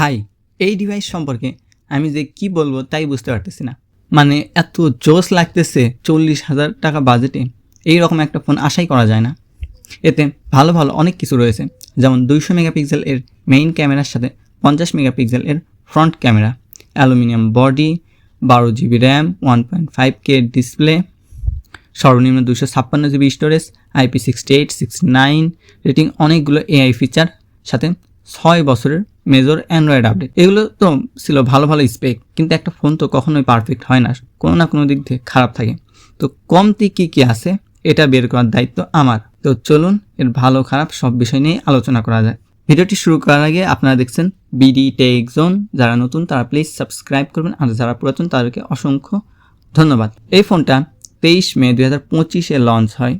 ভাই এই ডিভাইস সম্পর্কে আমি যে কি বলবো তাই বুঝতে পারতেছি না। মানে এত জোস লাগতেছে, 40,000 টাকা বাজেটে এইরকম একটা ফোন আশাই করা যায় না। এতে ভালো ভালো অনেক কিছু রয়েছে, যেমন 200 মেগাপিক্সেল এর মেইন ক্যামেরার সাথে 50 মেগাপিক্সেল এর front camera, aluminium body, 12 GB RAM, 1.5K display, সর্বনিম্ন 256 GB স্টোরেজ, IP68 69 রেটিং, অনেকগুলো AI ফিচার, সাথে 6 বছরের মেজর অ্যান্ড্রয়েড আপডেট। এগুলো তো ছিল ভালো ভালো স্পেক, কিন্তু একটা ফোন তো কখনোই পারফেক্ট হয় না, কোনো না কোনো দিক থেকে খারাপ থাকে। তো কমতি কী আছে এটা বের করার দায়িত্ব আমার। তো চলুন এর ভালো খারাপ সব বিষয় নিয়ে আলোচনা করা যায়। ভিডিওটি শুরু করার আগে আপনারা দেখছেন বিডি টেক জোন, যারা নতুন তারা প্লিজ সাবস্ক্রাইব করবেন, আর যারা পুরাতন তাদেরকে অসংখ্য ধন্যবাদ। এই ফোনটা 23 মে 2025 লঞ্চ হয়।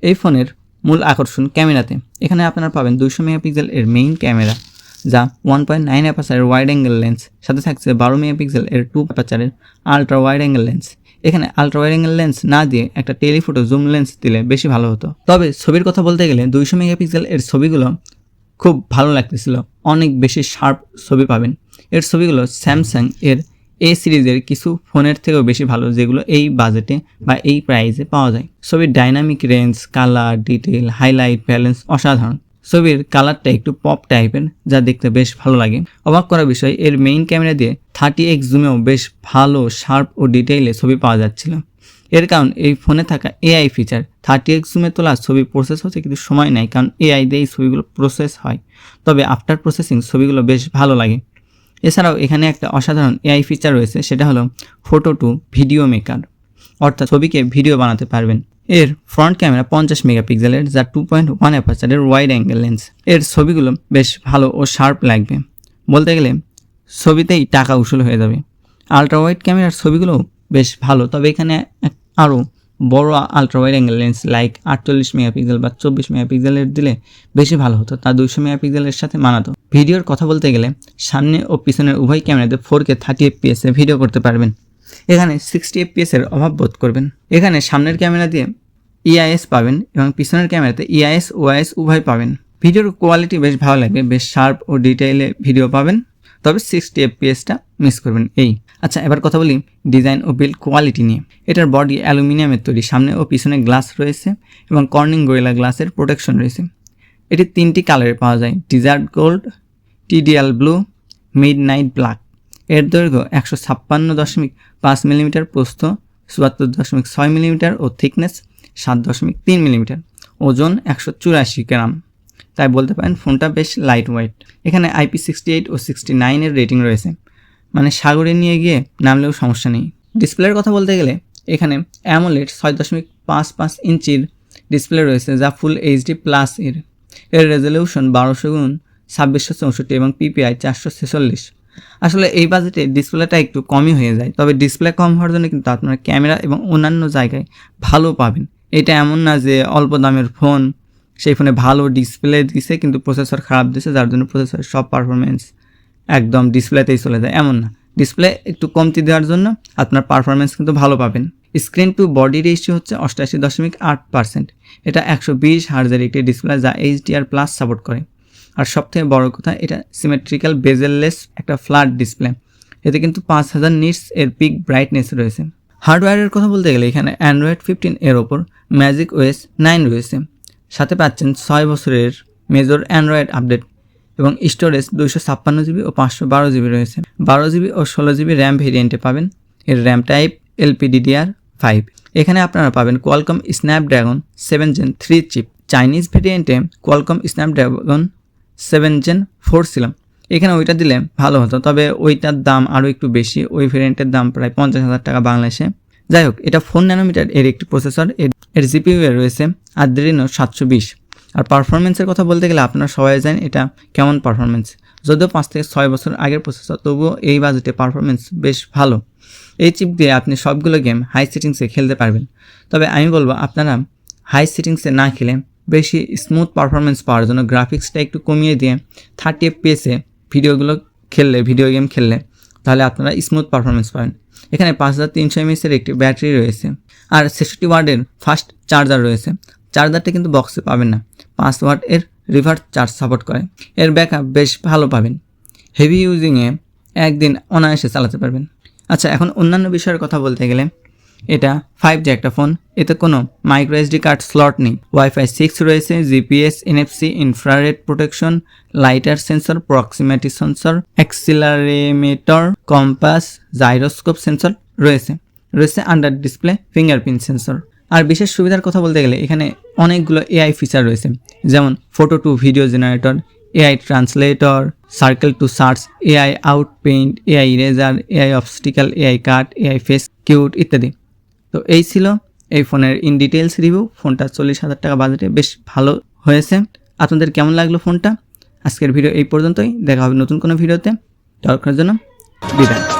এই ফোনের মূল আকর্ষণ ক্যামেরাতে। এখানে আপনারা পাবেন 200 মেগাপিক্সেল এর মেইন ক্যামেরা, যা 1.9 অ্যাপারচারের ওয়াইড অ্যাঙ্গেল লেন্স, সাথে থাকছে 12 মেগাপিক্সেল এর 2 অ্যাপারচারের আলট্রা ওয়াইড অ্যাঙ্গেল লেন্স। এখানে আলট্রা ওয়াইড অ্যাঙ্গেল লেন্স না দিয়ে একটা টেলিফোটো জুম লেন্স দিলে বেশি ভালো হতো। তবে ছবির কথা বলতে গেলে 200 মেগাপিক্সেল এর ছবিগুলো খুব ভালো লাগতেছিল, অনেক বেশি শার্প ছবি পাবেন। এর ছবিগুলো স্যামসাং এর এ সিরিজের কিছু ফোনের থেকেও বেশি ভালো, যেগুলো এই বাজেটে বা এই প্রাইসে পাওয়া যায়। ছবির dynamic range, colour, detail, highlight, balance অসাধারণ। ছবির কালারটা একটু পপ টাইপের, যা দেখতে বেশ ভালো লাগে। অবাক করার বিষয়, এর মেইন ক্যামেরা দিয়ে 30x জুমেও বেশ ভালো শার্প ও ডিটেইলে ছবি পাওয়া যাচ্ছিল। এর কারণ এই ফোনে থাকা AI ফিচার। 30x জুমে তোলা ছবি প্রসেস হচ্ছে, কিন্তু সময় নেয়, কারণ AI দিয়ে এই ছবিগুলো প্রসেস হয়। তবে আফটার প্রসেসিং ছবিগুলো বেশ ভালো লাগে। এছাড়াও এখানে একটা অসাধারণ AI ফিচার রয়েছে, সেটা হলো ফটো টু ভিডিও মেকার, অর্থাৎ ছবিকে ভিডিও বানাতে পারবেন। এর ফ্রন্ট ক্যামেরা 50 মেগাপিক্সেলের, যা 2.1 অ্যাপারচারের ওয়াইড অ্যাঙ্গেল লেন্স। এর ছবিগুলো বেশ ভালো ও শার্প লাগবে, বলতে গেলে ছবিতেই টাকা উসুল হয়ে যাবে। আলট্রা ওয়াইড ক্যামেরার ছবিগুলো বেশ ভালো, তবে এখানে আরও বড় ultra wide angle lens like 48 megapixel বা 24 মেগাপিক্সেলের দিলে বেশি ভালো হতো, তা 200 মেগাপিক্সেলের সাথে মানাতো। ভিডিওর কথা বলতে গেলে সামনে ও পিছনের উভয় ক্যামেরাতে 4K 30fps এ ভিডিও করতে পারবেন। এখানে 60fps এর অভাব বোধ করবেন। এখানে সামনের ক্যামেরা দিয়ে EIS পাবেন এবং পিছনের ক্যামেরাতে EIS OIS উভয় পাবেন। ভিডিওর কোয়ালিটি বেশ ভালো লাগবে, বেশ শার্প ও ডিটেইলে ভিডিও পাবেন, তবে 60fpsটা মিস করবেন এই। আচ্ছা, এবার কথা বলি ডিজাইন ও বিল্ড কোয়ালিটি নিয়ে। এটার বডি অ্যালুমিনিয়ামের তৈরি, সামনে ও পিছনে গ্লাস রয়েছে এবং কর্নিং গরিলা গ্লাসের প্রোটেকশন রয়েছে। এটি 3টি কালারে পাওয়া যায়: desert gold, TDL blue, midnight black. এর দৈর্ঘ্য 156.5 মিলিমিটার, প্রস্থ 74.6 মিলিমিটার ও থিকনেস 7.3 মিলিমিটার। ওজন 184 গ্রাম, তাই বলতে পারেন ফোনটা বেশ লাইট ওয়েট। এখানে IP68 ও 69 এর রেটিং রয়েছে, মানে সাগরে নিয়ে গিয়ে নামলেও সমস্যা নেই। ডিসপ্লের কথা বলতে গেলে এখানে অ্যামোলেড 6.55 ইঞ্চির ডিসপ্লে রয়েছে, যা ফুল HD প্লাস এর রেজলিউশন 1200x2664 এবং PPI 446। আসলে এই বাজেটে ডিসপ্লেটা একটু কমই হয়ে যায়, তবে ডিসপ্লে কম হওয়ার জন্য কিন্তু আপনারা ক্যামেরা এবং অন্যান্য জায়গায় ভালো পাবেন। এটা এমন না যে অল্প দামের ফোন, সেই ফোনে ভালো ডিসপ্লে দিছে কিন্তু প্রসেসর খারাপ দিছে, যার জন্য প্রসেসরের সব পারফরমেন্স একদম ডিসপ্লেতেই চলে যায়, এমন না। ডিসপ্লে একটু কমতি দেওয়ার জন্য আপনার পারফরমেন্স কিন্তু ভালো পাবেন। স্ক্রিন টু বডি রেশিও হচ্ছে 88.8%। এটা 120 হার্জের একটি ডিসপ্লে, যা HDR+ সাপোর্ট করে। আর সবথেকে বড় কথা, এটা সিমেট্রিক্যাল বেজেললেস একটা ফ্ল্যাট ডিসপ্লে। এতে কিন্তু 5000 নিটস এর পিক ব্রাইটনেস রয়েছে। হার্ডওয়্যারের কথা বলতে গেলে এখানে Android 15 এর ওপর ম্যাজিক OS 9 রয়েছে, সাথে পাচ্ছেন 6 বছরের মেজর অ্যান্ড্রয়েড আপডেট এবং স্টোরেজ 256GB ও 512GB রয়েছে। 12GB ও 16GB র্যাম ভেরিয়েন্টে পাবেন। এর র্যাম টাইপ LPDDR5। এখানে আপনারা পাবেন কোয়ালকম স্ন্যাপড্রাগন 7 Gen 3 চিপ। চাইনিজ ভেরিয়েন্টে কোয়ালকম স্ন্যাপড্রাগন 7 Gen 4 ছিল, এখানে ওইটা দিলে ভালো হতো, তবে ওইটার দাম আরও একটু বেশি, ওই ভেরিয়েন্টের দাম প্রায় 50,000 টাকা বাংলাদেশে। যাই হোক, এটা 4 ন্যানোমিটার এর একটি প্রসেসর। এর CPU এ রয়েছে Adreno 720। আর পারফরমেন্সের কথা বলতে গেলে আপনারা সবাই জানেন এটা কেমন পারফরমেন্স। যদিও 5 থেকে 6 বছর আগের প্রসেসর, তবুও এই বাজেটে পারফরমেন্স বেশ ভালো। এই চিপ দিয়ে আপনি সবগুলো গেম হাই সেটিংসে খেলতে পারবেন। তবে আমি বলবো আপনারা হাই সেটিংসে না খেলে বেশি স্মুথ পারফরমেন্স পাওয়ার জন্য গ্রাফিক্সটা একটু কমিয়ে দিয়ে 30fps এ ভিডিও গেম খেললে তাহলে আপনারা স্মুথ পারফরমেন্স পাবেন। এখানে 5300 mAh এর একটি ব্যাটারি রয়েছে আর 66 ওয়াটের ফাস্ট চার্জার রয়েছে। চার্জারটা কিন্তু বক্সে পাবেন না, 5 ওয়াট এর রিভার্স চার্জ সাপোর্ট করে। এর ব্যাকআপ বেশ ভালো পাবেন। হেভি ইউজিংয়ে একদিন অনায়াসে চালাতে পারবেন। আচ্ছা, এখন অন্যান্য বিষয়ের কথা বলতে গেলে এটা 5G একটা ফোন, এতে কোনো মাইক্রো এসডি কার্ড স্লট নেই, ওয়াইফাই 6 রয়েছে, GPS, NFC, infrared protection, lighter sensor, proximity sensor, accelerometer, compass, gyroscope sensor রয়েছে আন্ডার ডিসপ্লে ফিঙ্গারপ্রিন্ট সেন্সর। আর বিশেষ সুবিধার কথা বলতে গেলে এখানে অনেকগুলো এআই ফিচার রয়েছে, যেমন photo to video generator, AI translator, circle to search, AI out paint, AI eraser, AI obstacle, AI cut, AI face cute ইত্যাদি। তো এই ছিল এই ফোনের ইন ডিটেলস রিভিউ। ফোনটা 40,000 টাকা বাজেটে বেশ ভালো হয়েছে। আপনাদের কেমন লাগলো ফোনটা? আজকের ভিডিও এই পর্যন্তই, দেখা হবে নতুন কোনো ভিডিওতে। ততক্ষণের জন্য বিদায়।